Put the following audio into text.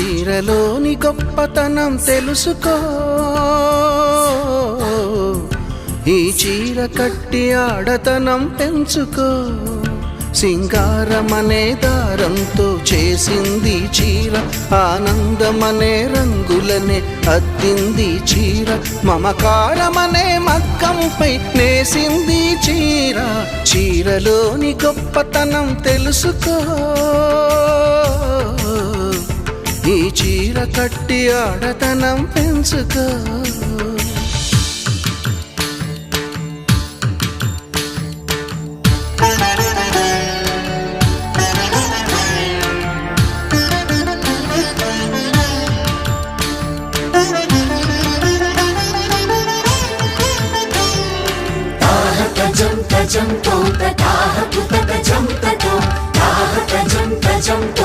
చీరలోని గొప్పతనం తెలుసుకో, ఈ చీర కట్టి ఆడతనం పెంచుకో. సింగారమనే దారంతో చేసింది చీర, ఆనందమనే రంగులనే అద్దింది చీర, మమకారమనే మగ్గంపై నేసింది చీర. చీరలోని గొప్పతనం తెలుసుకో, ఈ చీర కట్టి ఆడతనం పెంచుకో. Jump, jump, jump, jump,